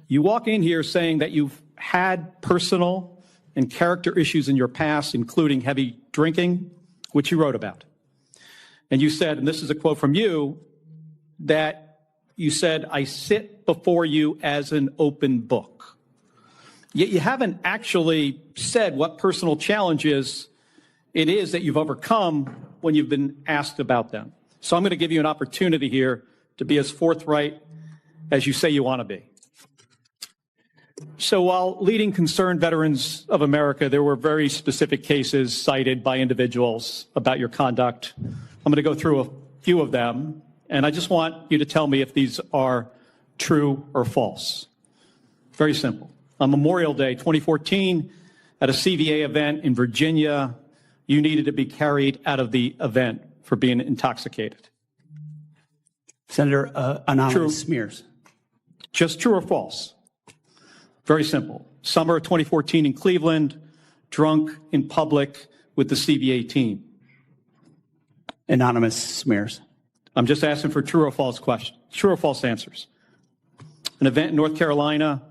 You walk in here saying that you've had personal and character issues in your past, including heavy drinking, which you wrote about. And you said, and this is a quote from you, that you said, "I sit before you as an open book." Yet you haven't actually said what personal challenges it is that you've overcome when you've been asked about them. So I'm going to give you an opportunity here to be as forthright as you say you want to be. So while leading Concerned Veterans of America, there were very specific cases cited by individuals about your conduct. I'm going to go through a few of them, and I just want you to tell me if these are true or false. Very simple. On Memorial Day 2014, at a CVA event in Virginia, you needed to be carried out of the event for being intoxicated. Senator, anonymous smears. Just true or false? Very simple. Summer of 2014 in Cleveland, drunk in public with the CVA team. Anonymous smears. I'm just asking for true or false questions. True or false answers. An event in North Carolina,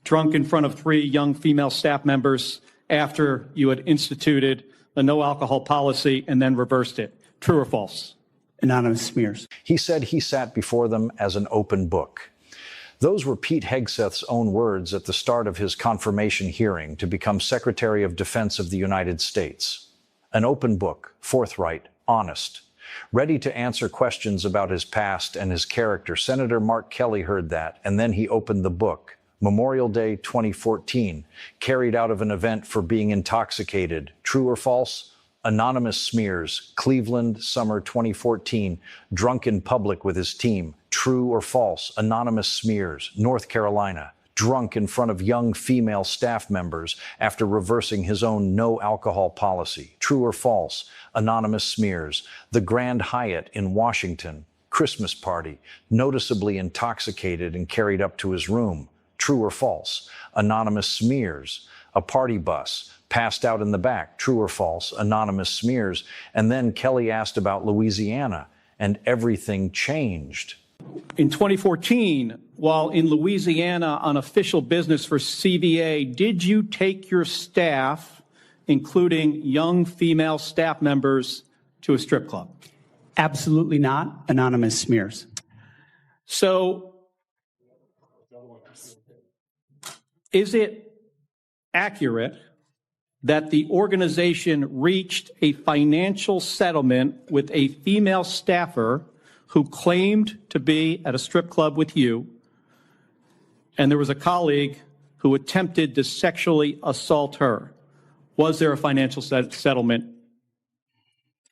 drunk in front of 3 young female staff members after you had instituted a no alcohol policy and then reversed it. True or false? Anonymous smears. He said he sat before them as an open book. Those were Pete Hegseth's own words at the start of his confirmation hearing to become Secretary of Defense of the United States. An open book, forthright, honest, ready to answer questions about his past and his character. Senator Mark Kelly heard that, and then he opened the book. Memorial Day 2014, carried out of an event for being intoxicated. True or false? Anonymous smears. Cleveland, summer 2014, drunk in public with his team. True or false? Anonymous smears. North Carolina, drunk in front of young female staff members after reversing his own no alcohol policy. True or false? Anonymous smears. The Grand Hyatt in Washington, Christmas party, noticeably intoxicated and carried up to his room. True or false? Anonymous smears. A party bus, passed out in the back. True or false? Anonymous smears. And then Kelly asked about Louisiana, and everything changed. In 2014, while in Louisiana on official business for CVA, did you take your staff, including young female staff members, to a strip club? Absolutely not. Anonymous smears. So, is it accurate that the organization reached a financial settlement with a female staffer who claimed to be at a strip club with you, and there was a colleague who attempted to sexually assault her? Was there a financial settlement?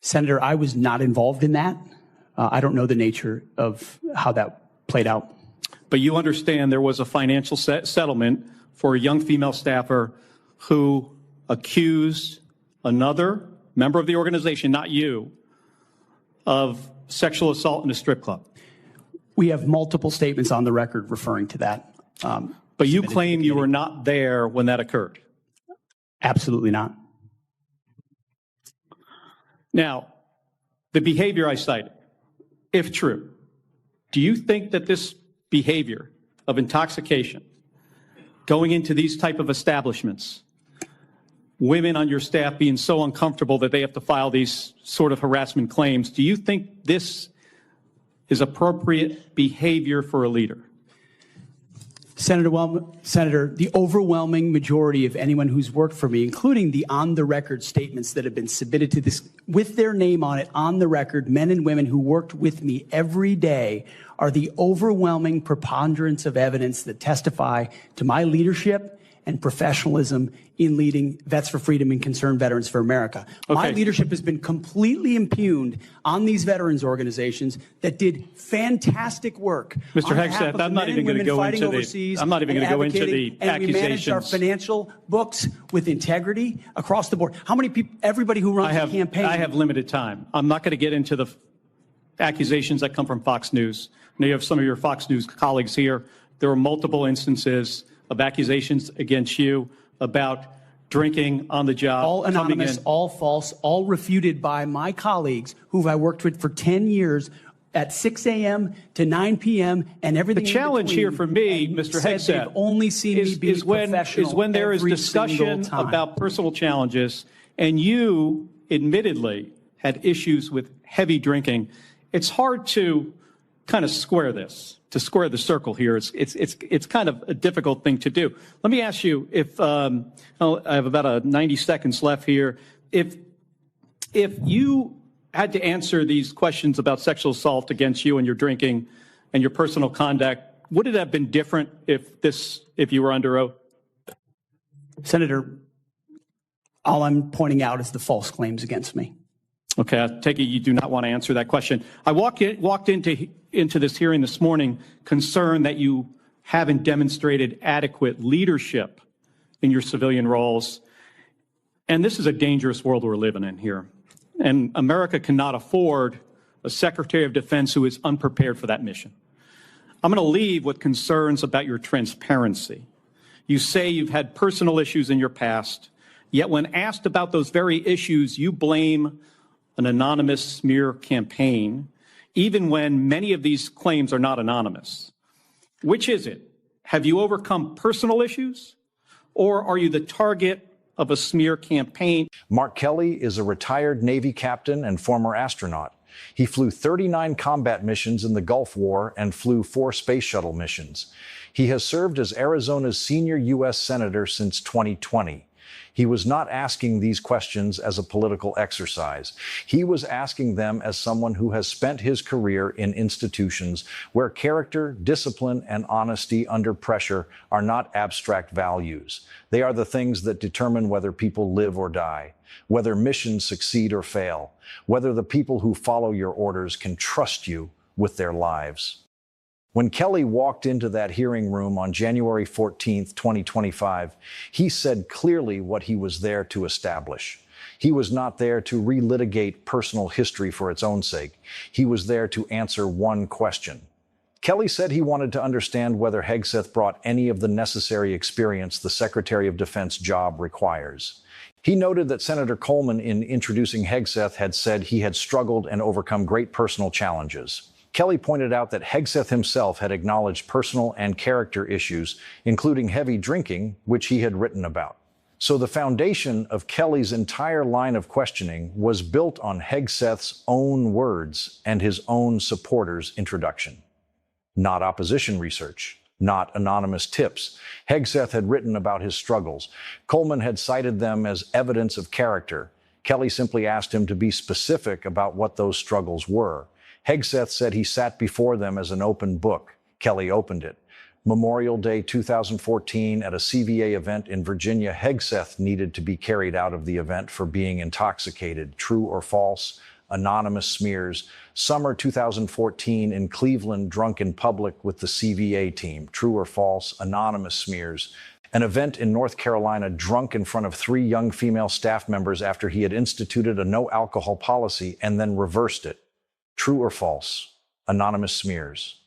Senator, I was not involved in that. I don't know the nature of how that played out. But you understand there was a financial settlement for a young female staffer who accused another member of the organization, not you, of sexual assault in a strip club. We have multiple statements on the record referring to that. But you claim you were not there when that occurred. Absolutely not. Now, the behavior I cited, if true, do you think that this behavior of intoxication, going into these type of establishments, women on your staff being so uncomfortable that they have to file these sort of harassment claims, do you think this is appropriate behavior for a leader? Senator, the overwhelming majority of anyone who's worked for me, including the on-the-record statements that have been submitted to this, with their name on it, on the record, men and women who worked with me every day, are the overwhelming preponderance of evidence that testify to my leadership and professionalism in leading Vets for Freedom and Concerned Veterans for America. Okay. My leadership has been completely impugned on these veterans organizations that did fantastic work. Mr. Hegseth, I'm not even going to go into the accusations. And we managed our financial books with integrity across the board. How many people, everybody who runs the campaign. I have limited time. I'm not going to get into the accusations that come from Fox News. Now you have some of your Fox News colleagues here. There were multiple instances of accusations against you about drinking on the job. All anonymous, all false, all refuted by my colleagues who I worked with for 10 years at 6 a.m. to 9 p.m. and everything. The challenge here for me, and Mr. said Hegseth, they've only seen me be professional is when there is every discussion single time. about personal challenges, and you admittedly had issues with heavy drinking. It's hard to kind of square this, to square the circle here. It's kind of a difficult thing to do. Let me ask you, if I have about 90 seconds left here, if you had to answer these questions about sexual assault against you and your drinking and your personal conduct, would it have been different if you were under oath? Senator, all I'm pointing out is the false claims against me. Okay, I take it you do not want to answer that question. I walked into this hearing this morning concerned that you haven't demonstrated adequate leadership in your civilian roles. And this is a dangerous world we're living in here. And America cannot afford a Secretary of Defense who is unprepared for that mission. I'm going to leave with concerns about your transparency. You say you've had personal issues in your past, yet when asked about those very issues, you blame an anonymous smear campaign, even when many of these claims are not anonymous. Which is it? Have you overcome personal issues, or are you the target of a smear campaign? Mark Kelly is a retired Navy captain and former astronaut. He flew 39 combat missions in the Gulf War and flew 4 space shuttle missions. He has served as Arizona's senior U.S. Senator since 2020. He was not asking these questions as a political exercise. He was asking them as someone who has spent his career in institutions where character, discipline, and honesty under pressure are not abstract values. They are the things that determine whether people live or die, whether missions succeed or fail, whether the people who follow your orders can trust you with their lives. When Kelly walked into that hearing room on January 14th, 2025, he said clearly what he was there to establish. He was not there to relitigate personal history for its own sake. He was there to answer one question. Kelly said he wanted to understand whether Hegseth brought any of the necessary experience the Secretary of Defense job requires. He noted that Senator Coleman, in introducing Hegseth, had said he had struggled and overcome great personal challenges. Kelly pointed out that Hegseth himself had acknowledged personal and character issues, including heavy drinking, which he had written about. So the foundation of Kelly's entire line of questioning was built on Hegseth's own words and his own supporters' introduction. Not opposition research, not anonymous tips. Hegseth had written about his struggles. Coleman had cited them as evidence of character. Kelly simply asked him to be specific about what those struggles were. Hegseth said he sat before them as an open book. Kelly opened it. Memorial Day 2014, at a CVA event in Virginia, Hegseth needed to be carried out of the event for being intoxicated. True or false? Anonymous smears. Summer 2014 in Cleveland, drunk in public with the CVA team. True or false? Anonymous smears. An event in North Carolina, drunk in front of 3 young female staff members after he had instituted a no alcohol policy and then reversed it. True or false? Anonymous smears.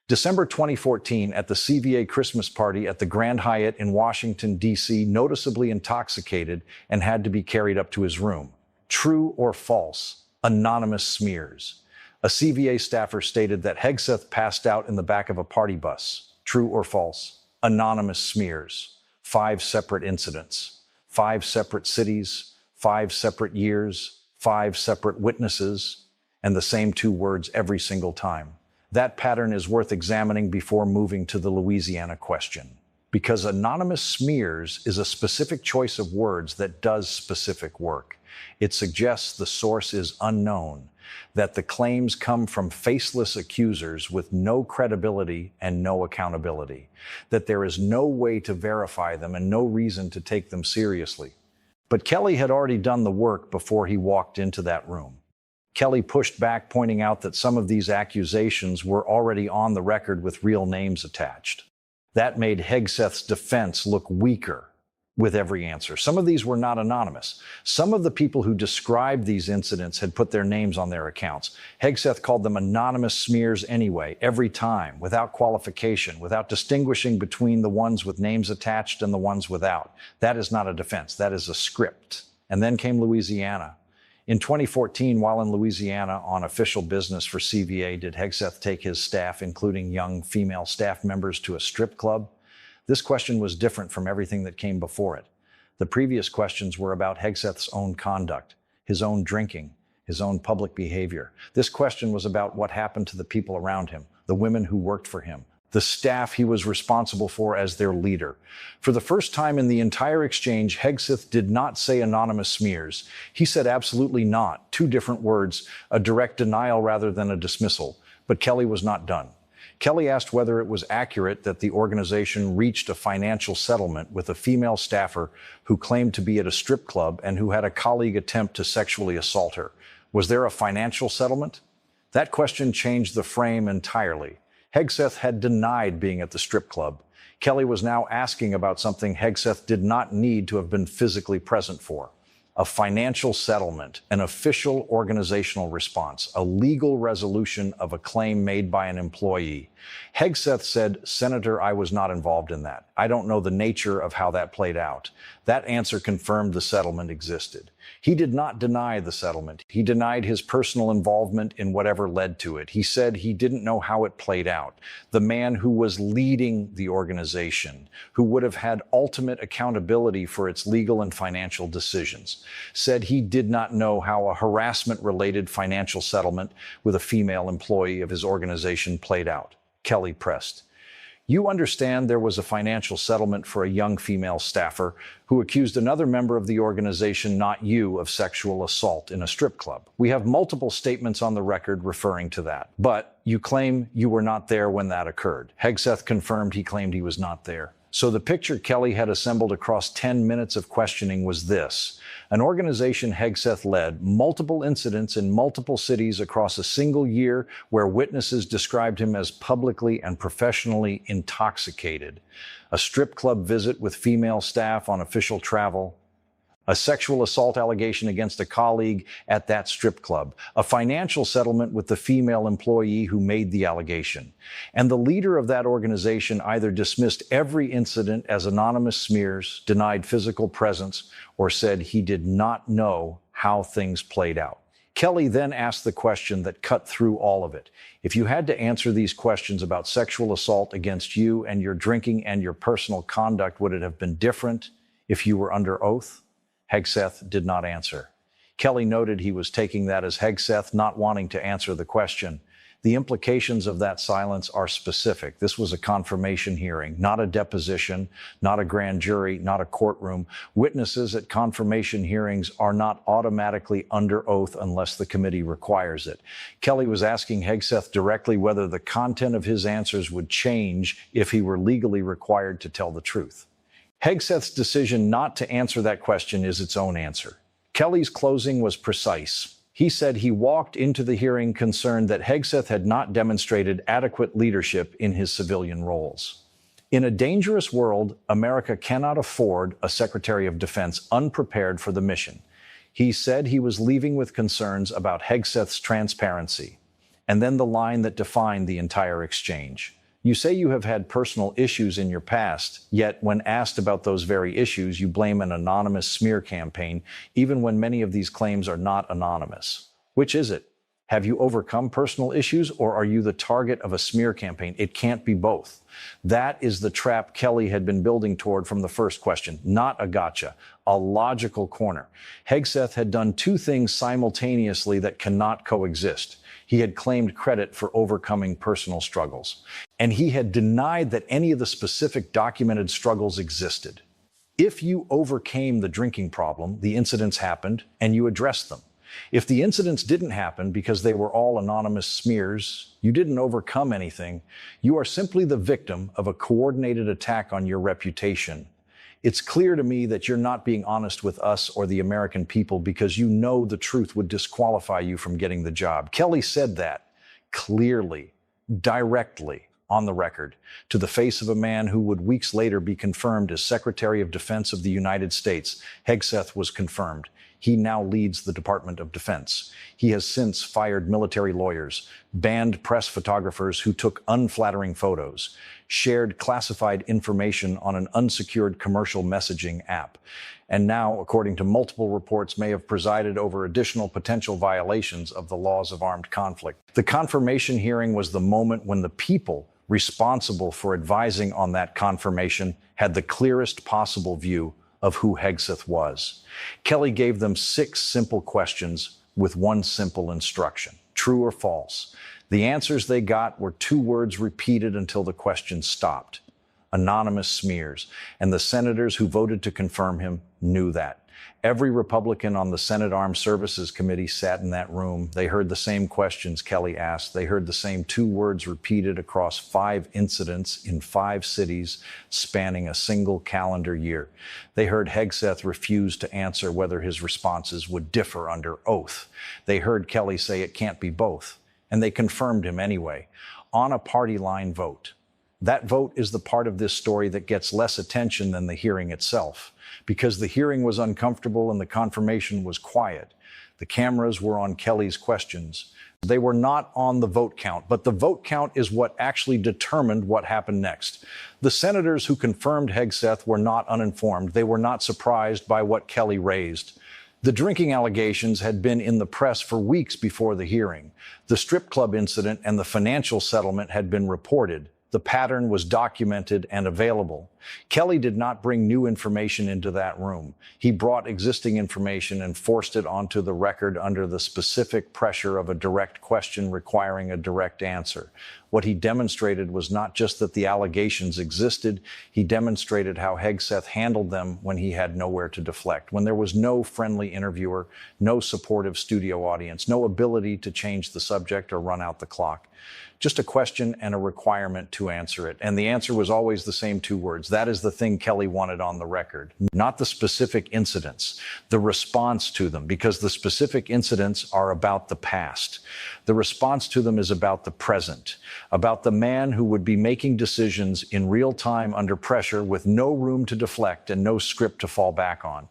December 2014, at the CVA Christmas party at the Grand Hyatt in Washington, D.C., noticeably intoxicated and had to be carried up to his room. True or false? Anonymous smears. A CVA staffer stated that Hegseth passed out in the back of a party bus. True or false? Anonymous smears. 5 separate incidents. 5 separate cities. 5 separate years. 5 separate witnesses. And the same 2 words every single time. That pattern is worth examining before moving to the Louisiana question. Because anonymous smears is a specific choice of words that does specific work. It suggests the source is unknown, that the claims come from faceless accusers with no credibility and no accountability, that there is no way to verify them and no reason to take them seriously. But Kelly had already done the work before he walked into that room. Kelly pushed back, pointing out that some of these accusations were already on the record with real names attached. That made Hegseth's defense look weaker with every answer. Some of these were not anonymous. Some of the people who described these incidents had put their names on their accounts. Hegseth called them anonymous smears anyway, every time, without qualification, without distinguishing between the ones with names attached and the ones without. That is not a defense. That is a script. And then came Louisiana. In 2014, while in Louisiana on official business for CVA, did Hegseth take his staff, including young female staff members, to a strip club? This question was different from everything that came before it. The previous questions were about Hegseth's own conduct, his own drinking, his own public behavior. This question was about what happened to the people around him, the women who worked for him, the staff he was responsible for as their leader. For the first time in the entire exchange, Hegseth did not say anonymous smears. He said absolutely not, two different words, a direct denial rather than a dismissal. But Kelly was not done. Kelly asked whether it was accurate that the organization reached a financial settlement with a female staffer who claimed to be at a strip club and who had a colleague attempt to sexually assault her. Was there a financial settlement? That question changed the frame entirely. Hegseth had denied being at the strip club. Kelly was now asking about something Hegseth did not need to have been physically present for. A financial settlement, an official organizational response, a legal resolution of a claim made by an employee. Hegseth said, "Senator, I was not involved in that. I don't know the nature of how that played out." That answer confirmed the settlement existed. He did not deny the settlement. He denied his personal involvement in whatever led to it. He said he didn't know how it played out. The man who was leading the organization, who would have had ultimate accountability for its legal and financial decisions, said he did not know how a harassment-related financial settlement with a female employee of his organization played out. Kelly pressed, "You understand there was a financial settlement for a young female staffer who accused another member of the organization, not you, of sexual assault in a strip club. We have multiple statements on the record referring to that. But you claim you were not there when that occurred." Hegseth confirmed he claimed he was not there. So the picture Kelly had assembled across 10 minutes of questioning was this: an organization Hegseth led, multiple incidents in multiple cities across a single year where witnesses described him as publicly and professionally intoxicated, a strip club visit with female staff on official travel, a sexual assault allegation against a colleague at that strip club, a financial settlement with the female employee who made the allegation. And the leader of that organization either dismissed every incident as anonymous smears, denied physical presence, or said he did not know how things played out. Kelly then asked the question that cut through all of it. If you had to answer these questions about sexual assault against you and your drinking and your personal conduct, would it have been different if you were under oath? Hegseth did not answer. Kelly noted he was taking that as Hegseth not wanting to answer the question. The implications of that silence are specific. This was a confirmation hearing, not a deposition, not a grand jury, not a courtroom. Witnesses at confirmation hearings are not automatically under oath unless the committee requires it. Kelly was asking Hegseth directly whether the content of his answers would change if he were legally required to tell the truth. Hegseth's decision not to answer that question is its own answer. Kelly's closing was precise. He said he walked into the hearing concerned that Hegseth had not demonstrated adequate leadership in his civilian roles. In a dangerous world, America cannot afford a Secretary of Defense unprepared for the mission. He said he was leaving with concerns about Hegseth's transparency. And then the line that defined the entire exchange. You say you have had personal issues in your past, yet when asked about those very issues, you blame an anonymous smear campaign, even when many of these claims are not anonymous. Which is it? Have you overcome personal issues, or are you the target of a smear campaign? It can't be both. That is the trap Kelly had been building toward from the first question, not a gotcha, a logical corner. Hegseth had done two things simultaneously that cannot coexist. He had claimed credit for overcoming personal struggles, and he had denied that any of the specific documented struggles existed. If you overcame the drinking problem, the incidents happened, and you addressed them. If the incidents didn't happen because they were all anonymous smears, you didn't overcome anything, you are simply the victim of a coordinated attack on your reputation. It's clear to me that you're not being honest with us or the American people because you know the truth would disqualify you from getting the job. Kelly said that clearly, directly, on the record, to the face of a man who would weeks later be confirmed as Secretary of Defense of the United States. Hegseth was confirmed. He now leads the Department of Defense. He has since fired military lawyers, banned press photographers who took unflattering photos, shared classified information on an unsecured commercial messaging app, and now, according to multiple reports, may have presided over additional potential violations of the laws of armed conflict. The confirmation hearing was the moment when the people responsible for advising on that confirmation had the clearest possible view of who Hegseth was. Kelly gave them 6 simple questions with one simple instruction: true or false. The answers they got were 2 words repeated until the question stopped: anonymous smears. And the senators who voted to confirm him knew that. Every Republican on the Senate Armed Services Committee sat in that room. They heard the same questions Kelly asked. They heard the same 2 words repeated across 5 incidents in 5 cities spanning a single calendar year. They heard Hegseth refuse to answer whether his responses would differ under oath. They heard Kelly say it can't be both. And they confirmed him anyway, on a party line vote. That vote is the part of this story that gets less attention than the hearing itself, because the hearing was uncomfortable and the confirmation was quiet. The cameras were on Kelly's questions. They were not on the vote count, but the vote count is what actually determined what happened next. The senators who confirmed Hegseth were not uninformed. They were not surprised by what Kelly raised. The drinking allegations had been in the press for weeks before the hearing. The strip club incident and the financial settlement had been reported. The pattern was documented and available. Kelly did not bring new information into that room. He brought existing information and forced it onto the record under the specific pressure of a direct question requiring a direct answer. What he demonstrated was not just that the allegations existed, he demonstrated how Hegseth handled them when he had nowhere to deflect, when there was no friendly interviewer, no supportive studio audience, no ability to change the subject or run out the clock. Just a question and a requirement to answer it. And the answer was always the same 2 words. That is the thing Kelly wanted on the record, not the specific incidents, the response to them, because the specific incidents are about the past. The response to them is about the present, about the man who would be making decisions in real time under pressure with no room to deflect and no script to fall back on.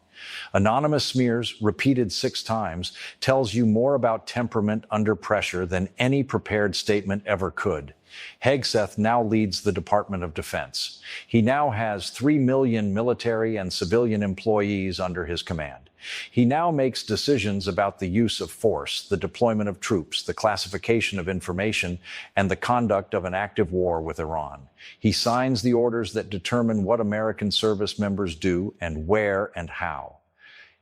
Anonymous smears, repeated 6 times, tells you more about temperament under pressure than any prepared statement ever could. Hegseth now leads the Department of Defense. He now has 3 million military and civilian employees under his command. He now makes decisions about the use of force, the deployment of troops, the classification of information, and the conduct of an active war with Iran. He signs the orders that determine what American service members do and where and how.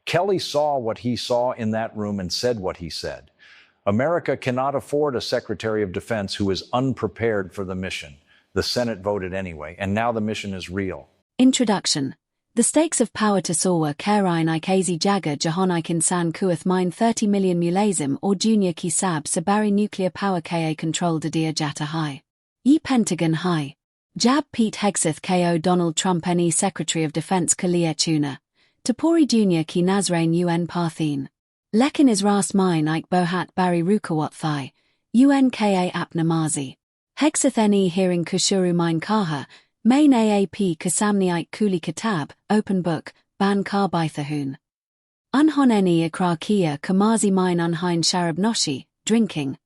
Kelly saw what he saw in that room and said what he said. America cannot afford a Secretary of Defense who is unprepared for the mission. The Senate voted anyway, and now the mission is real. Introduction. The stakes of power to Sawa Karain Ikazi Jaga Jahon Ikinsan Kuath Mine 30 million Mulazim or Junior Kisab Sabari Nuclear Power Ka Control Dadia Jata High. Ye Pentagon High. Jab Pete Hegseth Ko Donald Trump NE Secretary of Defense Kalia Tuna. Tapori Junior Ki Nazrain UN Parthin. Lekin is Ras Mine Ike Bohat Barry Rukawat Thai. UNKA Apnamazi. Hegseth NE Hearing Kushuru Mine Kaha. Main AAP Kasamniite Kuli Kitab, Open Book, Ban Kar Baithahun. Unhon Eni Ikra Kia Kamazi Mine Unhine Sharab Noshi, Drinking.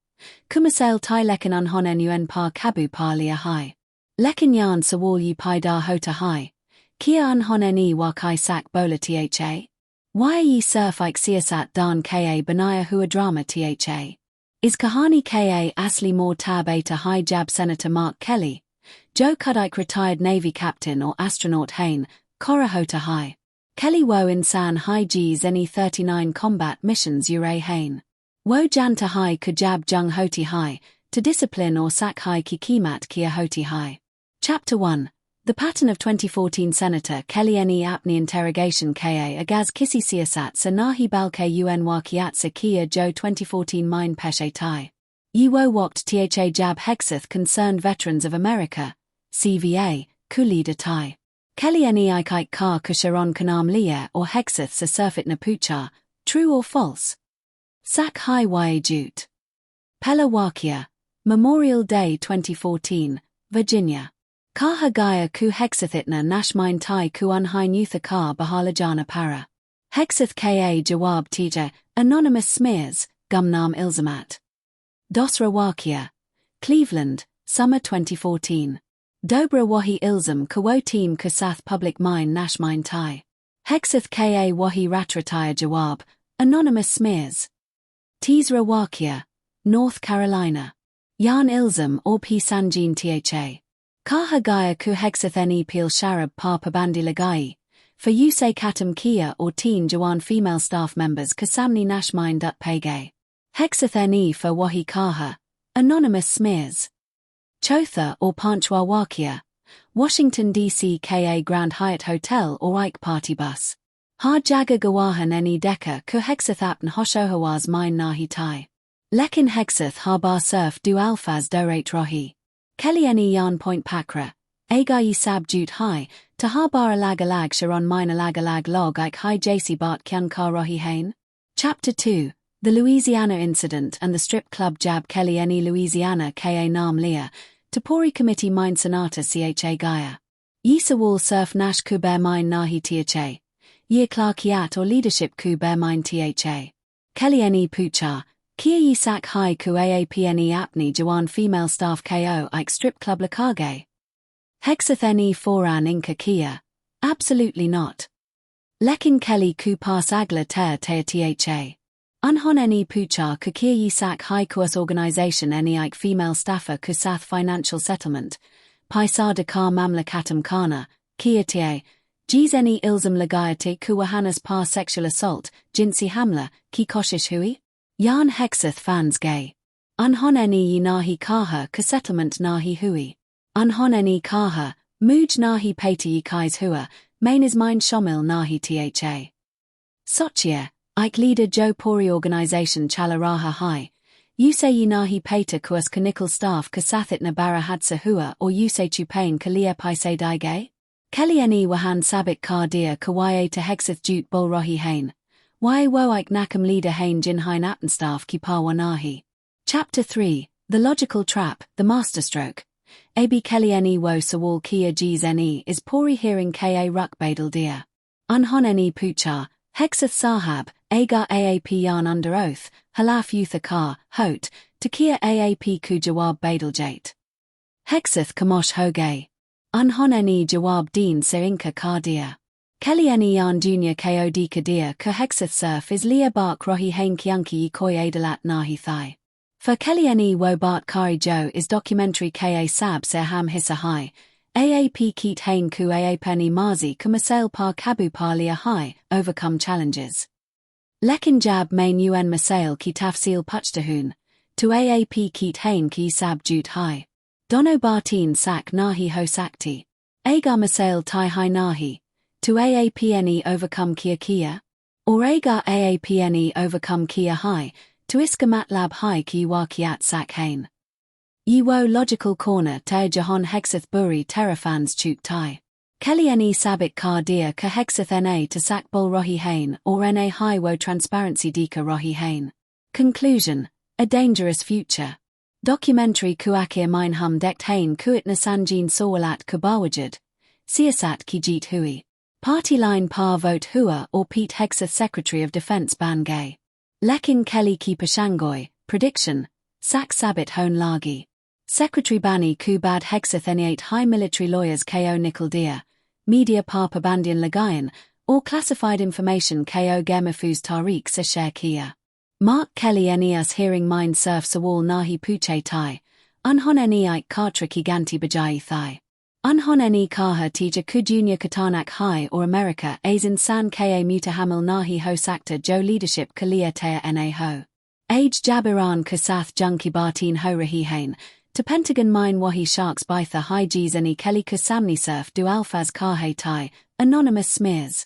Kumasel Tai Lekin Unhon Enun Par Kabu Parlia High. Lekin Yan Sawal Yi Paidar Hota High. Kia Unhon Eni Wakai Sak Bola Tha. Why Yi Surf Ike Siasat Dan Ka Banaya Hua Drama Tha. Is Kahani Ka Asli More Tab Eta High Jab Senator Mark Kelly. Joe Kudike retired Navy Captain or Astronaut Hain, Korahota High. Kelly Wo Insan High Gs Any 39 Combat Missions Ure Hain. Wo Janta High Kujab Jung Hoti High, to discipline or sack High Kikimat Kia Hoti High. Chapter 1. The Pattern of 2014 Senator Kelly Ne Apni Interrogation Ka Agaz Kisi Siasat Sanahi Balke Un Wakiatsa Kia Joe 2014 Mine Peshe Tai. Yiwo Wokt Tha Jab Hegseth Concerned Veterans of America, CVA, Kulida Tai. Kelly Ne Ikaik Kar Kusharon Kanam Lia or Hegseth Sasurfit Napucha, true or false? Sak Hai Wae Jute. Pella Wakia, Memorial Day 2014, Virginia. Kaha Gaya Ku Hegsethitna Nashmine Tai Ku Unhine Yutha Kar Bahalajana Para. Hegseth ka jawab tija, anonymous smears, gumnam ilzamat. Dosra wakia. Cleveland, summer 2014. Dobra wahi ilzam kawo team kasath public mine nash mine tai. Hegseth ka wahi ratrataya jawab, anonymous smears. Teesra wakia. North Carolina. Yan ilzam or p sanjin tha. Kaha gaya ku Hegseth ne peel sharab par pabandi lagai. For use katam kia or teen jawan female staff members kasamni nash mine dut pagay. Hegseth ne for wahi kaha. Anonymous smears. Chotha or Panchwa Wakia. Washington, D.C. Ka Grand Hyatt Hotel or Ike Party Bus. Ha Jaga Gawahan ne Deka ku Hegseth apn Hoshohawaz mine nahi tai. Lekin Hegseth ha bar surf du alfaz dorate rohi. Kelly ne yan point pakra. Agayi sab jute high. To ha bar alag sharon mine alag log Ike high jc bart kyan kar rohi hain. Chapter 2. The Louisiana Incident and the Strip Club Jab Kelly ne Louisiana Ka Nam Leah. Tapori Committee Mine Sonata Cha Gaia. Yisa Wall Surf Nash Ku Bear Mine Nahi Tha. Ye Clarkiat or Leadership Ku Bear Mine Tha. Kelly ne Pucha. Kia Yi Sak Hai Ku Aapne Apni Jawan Female Staff Ko Ike Strip Club Lakage. Hegseth ne Foran Inka Kia. Absolutely not. Lekin Kelly Ku Pas Agla Ter Tha. Unhon ne puchar kukir yisak high course organization ne Ike female staffer kusath financial settlement. Paisar de kar mamlakatam kana, kia tie. Jis ne ilzam lagayate kuwahanas par sexual assault, jinsi hamla, ki koshish hui? Yan Hegseth fans gay. Unhon ne nahi kaha settlement nahi hui. Unhon ne kaha, muj nahi pati yikais hua, main is mine shomil nahi tha. Sochia. Ike leader Joe Pori organization Chalaraha High. Use nahi pata kuas kanikal staff kasathit nabara hadsa hua or use chupain kalia paise daige? Kelly ne wahan sabik kar dia kawaye to Hegseth jute bol rohi hain. Why wo Ike nakam leader hain jin hain appen staff ki wanahi. Chapter 3. The Logical Trap, the Masterstroke. Ab Kelly ne wo sawal kia jis ne is Pori hearing ka ruck badal dia. Unhon ne puchar. Hegseth Sahab, Agar AAP Yan under oath, Halaf Yutha Kar, Hote, Takia AAP Ku Jawab Badaljate. Hegseth Kamosh Hoge. Unhon ne Jawab Deen Serinka Kardia. Kelly ne Yan Junior Kod Kadir Ka Hegseth Surf is Leah Bark Rohi Hain Kyanki Koi Adalat Nahi Thai. For Kelly ne Wo Bart Kari Jo is documentary Ka Sab Serham Hissa Hai. AAP Keet Hain Ku Aapani Mazi Kumasel Par Kabu Par Lia Hai, overcome challenges. Lekin Jab Main UN Masail Ki Tafsil Puchtahun. To AAP Keet Hain Ki Sab Jute Hai. Dono Bartin Sak Nahi Ho Sakti. Agar Masail Tai Hai Nahi. To AAPNE overcome Kia Kia. Or Agar AAPNE overcome Kia Hai. To Iska Matlab Hai Ki Wakiat Sak Hain. Yiwo Logical Corner Te Jahon Hegseth Buri Terafans Chuk Tai. Kelly ne Sabik Kar Dia Ka Hegseth Na to Sak Bol Rohi Hain or Na Hai Wo Transparency Dika Rohi Hain. Conclusion. A Dangerous Future. Documentary Kuakir Minehum Dekt Hain Kuit Nasanjin Sawalat Kubawajid. Siasat Kijit Hui. Party line Par Vote Hua or Pete Hegseth Secretary of Defense Bangay. Lekin Kelly Ki Pashangoy. Prediction. Sak Sabit Hon Lagi. Secretary Bani Kubad Hegseth N8 High Military Lawyers Ko Nickel Dia, Media Par Pabandian Lagayan, or Classified Information Ko Gemafuz Tariq Sasher Kia. Mark Kelly Neas Hearing Mind Surf Sawal Nahi Puche Tai, Unhon Ne Ike Kartra Kiganti Bajai Thai. Unhon Ne Kaha Tija Kujunya Katanak High or America Azin San Ka Mutahamil Nahi Ho Sakta Jo Leadership Kalia Tea Na Ho. Age Jabiran Kasath Junki Bartin Ho Rahihain. To Pentagon Mine Wahi Sharks Baitha High Jizani Kelly Kusamni Surf Du Alfaz Kahe Tai, Anonymous Smears.